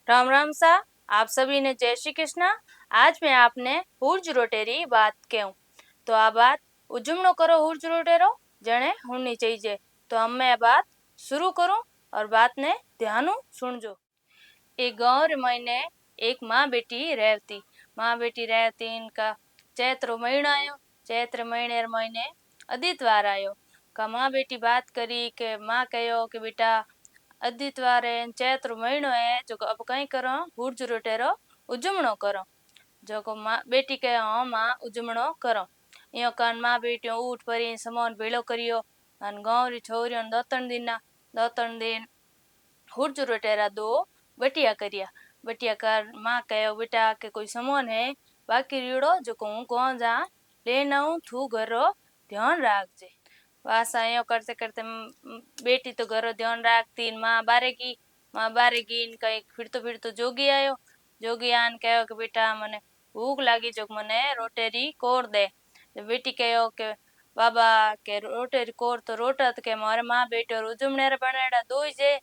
राम राम सा। आप सभी ने जय श्री कृष्णा। आज मैं आपने हुर्ज रोटेरी बात कहूं तो आ बात उजुमणो करो हुर्ज रोटेरो जने होनी चाहिए। तो हम मैं बात शुरू करूं और बात ने ध्यान सुनजो। एक गांव रे महीने एक माँ बेटी रहती। माँ बेटी रहती इनका चैत्र महीना आयो। चैत्र महीने आदितवार आयो। का माँ बेटी बात करी के माँ कहो कि बेटा आदितवार है चैत्र महीनो है जो अब कई करो हुर्ज रोटेरो उजुमणो करो। जो को माँ बेटी कहे हाँ माँ उजुमणो करो। यो कान माँ बेटियों उठ परी समान भेड़ो करियो अन गाँव री छोरियों दो तीन दिन हुर्ज रोटेरा दो बटिया करिया। बटिया कर माँ कहो बेटा के कोई समान है बाकी रीड़ो जो कहूँ गाँव जा लेना हूँ थू घर रो ध्यान राखजे। वासा यो करते करते बेटी तो घर ध्यान राखती माँ बारेगी इनका एक फिर तो जोगी आयो। जोगी आन कहो कि बेटा मने भूख लागी जो मने रोटेरी कोर दे। बेटी कहो के बाबा के रोटेरी कोर तो रोटा के मारे माँ बेटी और उजुमनेर बनाड़ा दो जे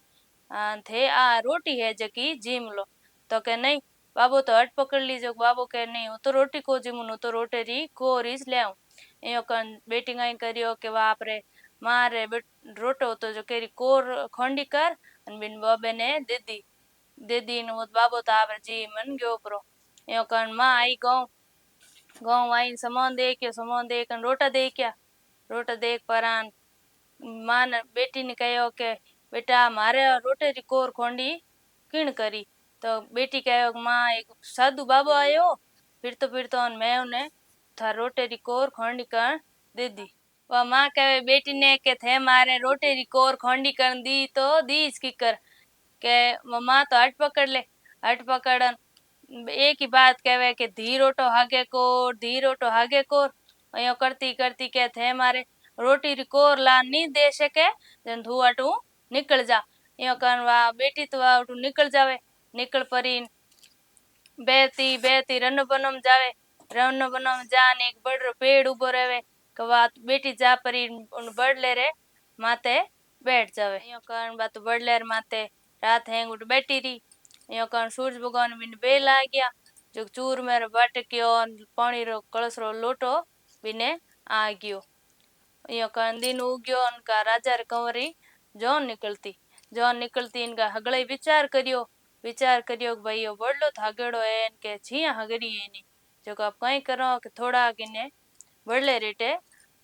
थे आ रोटी है जकी जिम लो। तो के नहीं बाबू तो हट पकड़ लीजो। बाबू के नहीं वो तो रोटी को जिमू तो रोटेरी कोरिस ले यो कन बेटी कई करियो के बाप रे मारे रोटो तो जो केरी कोर खोंडी कर अन बिन बाबे ने दे दी नु बाबो तो आप जी मन गयो परो। यो कन माँ आई गाँव आई सामान दे कन रोटा देख परान माँ ने बेटी ने कहो के बेटा मारे रोटे री कोर खोंडी किण करी। तो बेटी कहो माँ एक साधु बाबा आयो फिर तो मैं उन्हें था रोटे री कोर खोंडी कर दे दी। वह माँ कहे बेटी ने के थे मारे रोटे री कोर खोंडी कर दी तो दी इसकी कर के माँ तो हट पकड़न एक ही बात कहवे के धी रोटो हागे कोर यो करती करती के थे मारे रोटी री कोर ला नी दे सके जन धु अटू निकल जा। यो कन वा बेटी तो अटू निकल जावे। निकल परी बेती बेती रन बनम जावे। रन बनम जान एक बड़ पेड़ उभो रहे कवा बेटी जा परी उन बड़ले रे माते बैठ जावे। यो कन बात बड़ले माते रात हैंग उठ बैठी रही। यो कन सूरज भगवान बिन बे ला गया जो चूर मेरे बट क्यों पानी रो कलश रो लोटो बिने आ गयो। यो कन दिन उग्यो उनका राजा रे कंवरी जौन निकलती इनका हगड़े विचार करियो भाई यो बड़लो थागेड़ो है इनके छिया हगड़ी है नी जो आप कहीं करो कि थोड़ा किने बड़ले रेटे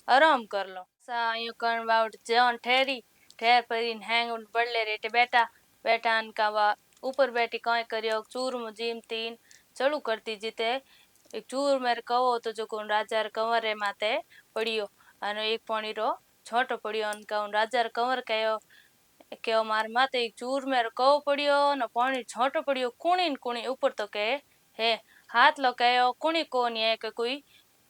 आराम कर लो। सा यो कन बाउट जौन ठहर पर इन हैंग उन बड़ले रेटे बैठा इनका वा ऊपर बैठी कहीं करियो चूर मुजीम तीन चलू करती जीते एक चूर मेरे कहो तो जो कौन राजा रे कंवर रे माते पड़ियो अने एक पानी रो छोटो पड़ियो उनका उन राजा रे कंवर कहो मार माते एक चूर मेरे कहो पड़ियो न पानी छोटो पड़ियो कुणी ऊपर तो कहे है हाथ लो कहो कुणी कोनी है के कोई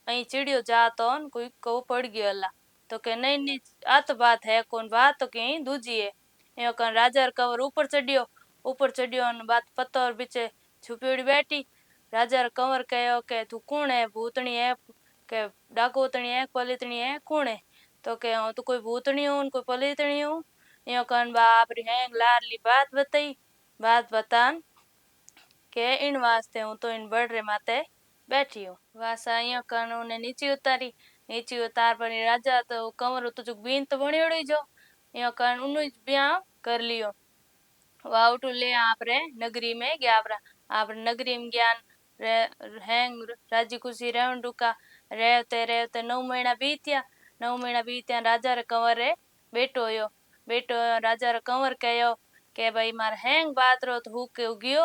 अही चिड़ियो जातो न कोई को पड़ गयो अल्लाह। तो के नहीं आ तो बात है कौन बात तो कहीं दूजी है। यो कन राजा रे कंवर ऊपर चढ़ियो न बात पत्तो और बीचे छुपी बैठी। राजा रे कंवर कहो के तू कौन है भूतनी है के डाकोतनी है पलितनी है कौन है। तो के तो कोई भूतनी हूँ कोई पलितनी हूँ। यो कन बाप री हैंग लाडली बात बतान के इन वास्ते हूँ तो इन बड़ रे माते बैठी हूँ। वासा यो कन उन्हें नीचे उतार पर राजा तो कंवर तो जो बीन तो बणी जो यो कन उन्हें ब्याह कर लियो। वाउटू ले आपरे नगरी में गया आप नगरी में ज्ञान हैंग राजी खुशी रहन डुका रहते 9 महीना बीत्या राजा रे कंवर रे बेटो राजा रे कंवर कहो के भाई मार हैंग बात रो तो हुके उगियो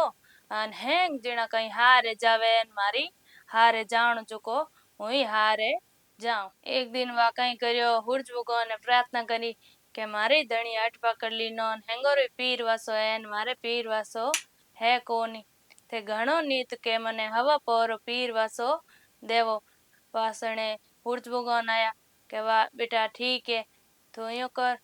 अन हैंग जीना कहीं हारे जावे मारी हारे जान चुको हुई हारे जाऊं। एक दिन वा कहीं करियो हुर्ज भगवान ने प्रार्थना करी के मारे धनी हट पकड़ ली नॉन हेंगोरे पीर वासो है मारे पीर वासो है कोनी ते घणो नीत के मने हवा पर पीर वासो देवो। वासने हुर्ज भगवान आया के वा बेटा ठीक है तो यो कर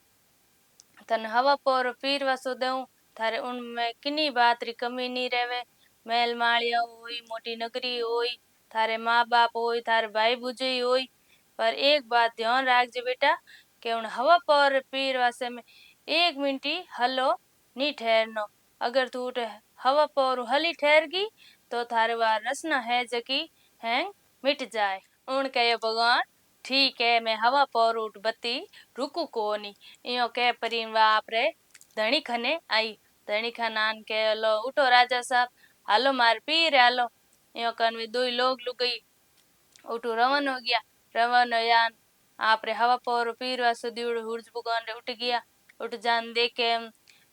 तन हवा पर पीर वासो देऊं थारे उनमें किन्नी बात री कमी नहीं रेवे। महल मालिया होई मोटी नगरी होई थारे माँ बाप होई थारे भाई बुझई होई पर एक बात ध्यान रखजे बेटा के उन हवा पर पीर वासे में 1 मिनट हलो नी ठहरनो। अगर तू हवा पर हली ठहरगी तो थारे वार रसना है जकी हैंग मिट जाए। उन कहे भगवान ठीक है मैं हवा पर उठ बत्ती रुकू कोनी। इयो कह परीन वाप रे धनी खने आई। धनी खनान के लो उठो राजा साहब हालो मार पीर हालो। इयो कन वे दुई लोग लुगई उठू रवन हो गया। रवन यान आपरे हवा पर पीरवा सुदीड़ हुर्ज भगवान रे उठ गया। उठ जान देखे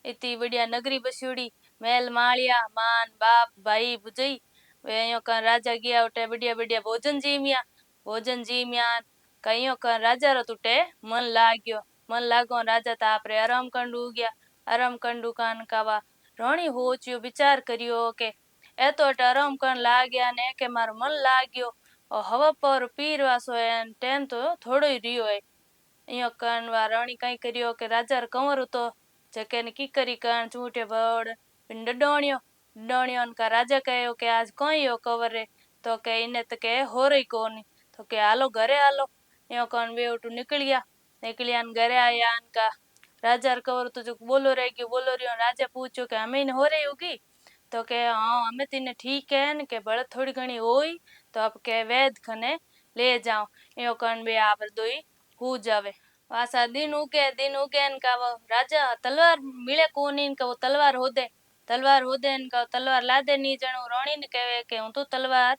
इतनी बढ़िया नगरी बस्योड़ी महल मालिया मान बाप भाई बुझई। वे यो का राजा गया उठे बढ़िया बढ़िया भोजन जीमिया। भोजन जीमिया कईयो का राजा रो तुटे मन लाग्यो। मन लागो राजा तापरे आराम कंडू गया। आराम कंडू कान कावा रोणी होच्यो विचार करियो के ए तो आराम कन लाग गया ने के मारो मन लाग्यो और हवा पर पीरवा सो टेम तो थोड़ो ही रियो है। इयो कन वा राणी कई करियो के राजा रे कंवर तो जके ने की करी कन चूटे बड़ पिंड डोणियो डोणियो का राजा कहो के आज कोई हो कंवर रे तो के इने तो के हो रही कोनी तो के हालो घरे हालो। इयो कन वे उठू निकलिया। निकलिया घरे आया का राजा रे कंवर तो जो बोलो रह गयो बोलो रियो। राजा पूछो के हमें हो रही होगी तो के हाँ हमें तीने ठीक है न के बड़े थोड़ी घनी होई तो आप के वैद खने ले जाओ। यो कन बे आप दोई हो जावे। वासा दिन उगे इनका वो राजा तलवार मिले कोनी इनका वो तलवार हो दे इनका तलवार ला दे नी जणो रोणी ने कहे के हूं तो तलवार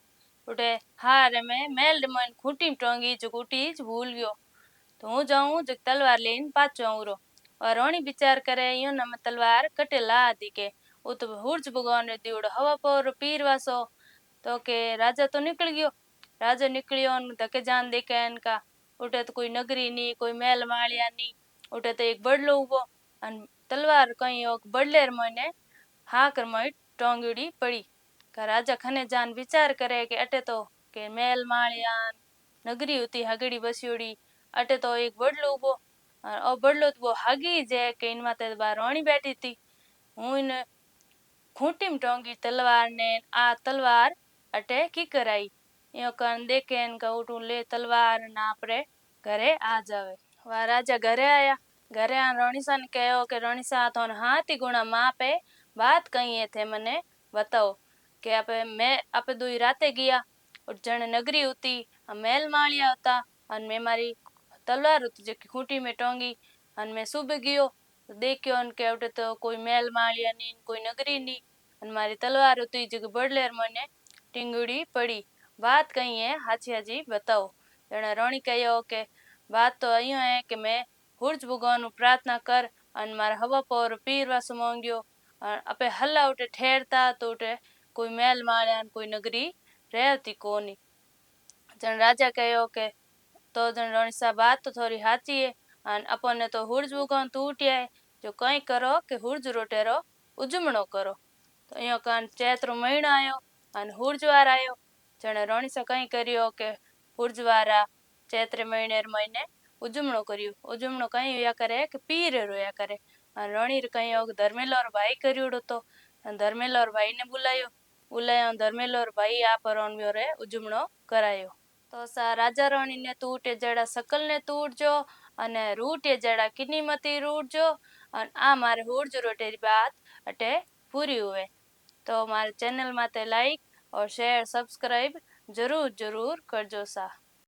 उठे हार में मेल मन खूंटी में टोंगी जो खूंटी भूल गयो तो हूं जाऊं जो तलवार लेन पाछो आऊरो। और रोणी विचार करे यूं न मैं तलवार कटे ला दी के वो तो हुर्ज भगवान रे दीवड़ हवा पर पीर वासो तो के राजा तो निकल गयो। राजा निकलियो धके जान देखे इनका उठे तो कोई नगरी नी कोई महल मालिया नी। उठे तो एक बड़लो उबो अन तलवार कई बड़लेर मने हाकर मई टोंगड़ी पड़ी। का राजा खने जान विचार करे के अटे तो के महल मालिया नगरी होती हगड़ी बस्योड़ी अटे तो एक बड़लो उबो और बड़लो तो वो हागी जे के इन माते बार रोणी बैठी थी। हूं इन खूंटी में टोंगी तलवार ने आ तलवार अटे की कराई। यो कन देखे इनका उठू ले तलवार नापरे घरे आ जावे। वह राजा घरे आया। घरे आ रोणीसा ने कहो कि रोणीसा थोन हाथी गुणा मापे बात कही है थे मने बताओ कि आपे मैं आपे दुई राते गया और जन नगरी होती महल मालिया होता और मैं मारी तलवार होती जो खूंटी में टोंगी और मैं सुबह गयो तो देखियो उनके उठे तो कोई महल मालिया नी कोई नगरी नी और मारी तलवार होती जो बड़लेर मने टिंगुड़ी पड़ी बात कही है हाची हाची बताओ। जने रोणी कहो के बात तो अयो है कि मैं हुर्ज भगवान प्रार्थना कर और मारे हवा पर पीर वासु मांगियो और अपे हल्ला उठे ठहरता तो उठे कोई महल मालिया कोई नगरी रहती कोनी। जन राजा कहो के तो जन रोणी सा बात तो थोड़ी हाची है और अपन ने तो हुर्ज भगवान टूटिया है जो कई करो के हुर्ज रोटेरो उजमणो करो। तो अयो कान चैत्र महीनो आयो और हुर्जवार आयो। जने रोणी सा कई करियो के हुर्जवारा चैत्र महीने उजमणो करियो। उजमणो कई होया करे के पीर रोया करे और रोणी रे कई धर्मेलो और भाई करियोड़ो तो धर्मेलो और भाई ने बुलायो। बुलायो धर्मेलो और भाई आप रोणव्यो रे उजमणो करायो। तो सा राजा राणी ने तूटे जड़ा सकल ने तूट जो अने रूटे जड़ा किन्नी मती रूट जो और आ मारे हुर्ज रोटेरी बात अटे पूरी हुए। तो हमारे चैनल माते लाइक और शेयर सब्सक्राइब जरूर जरूर करजो सा।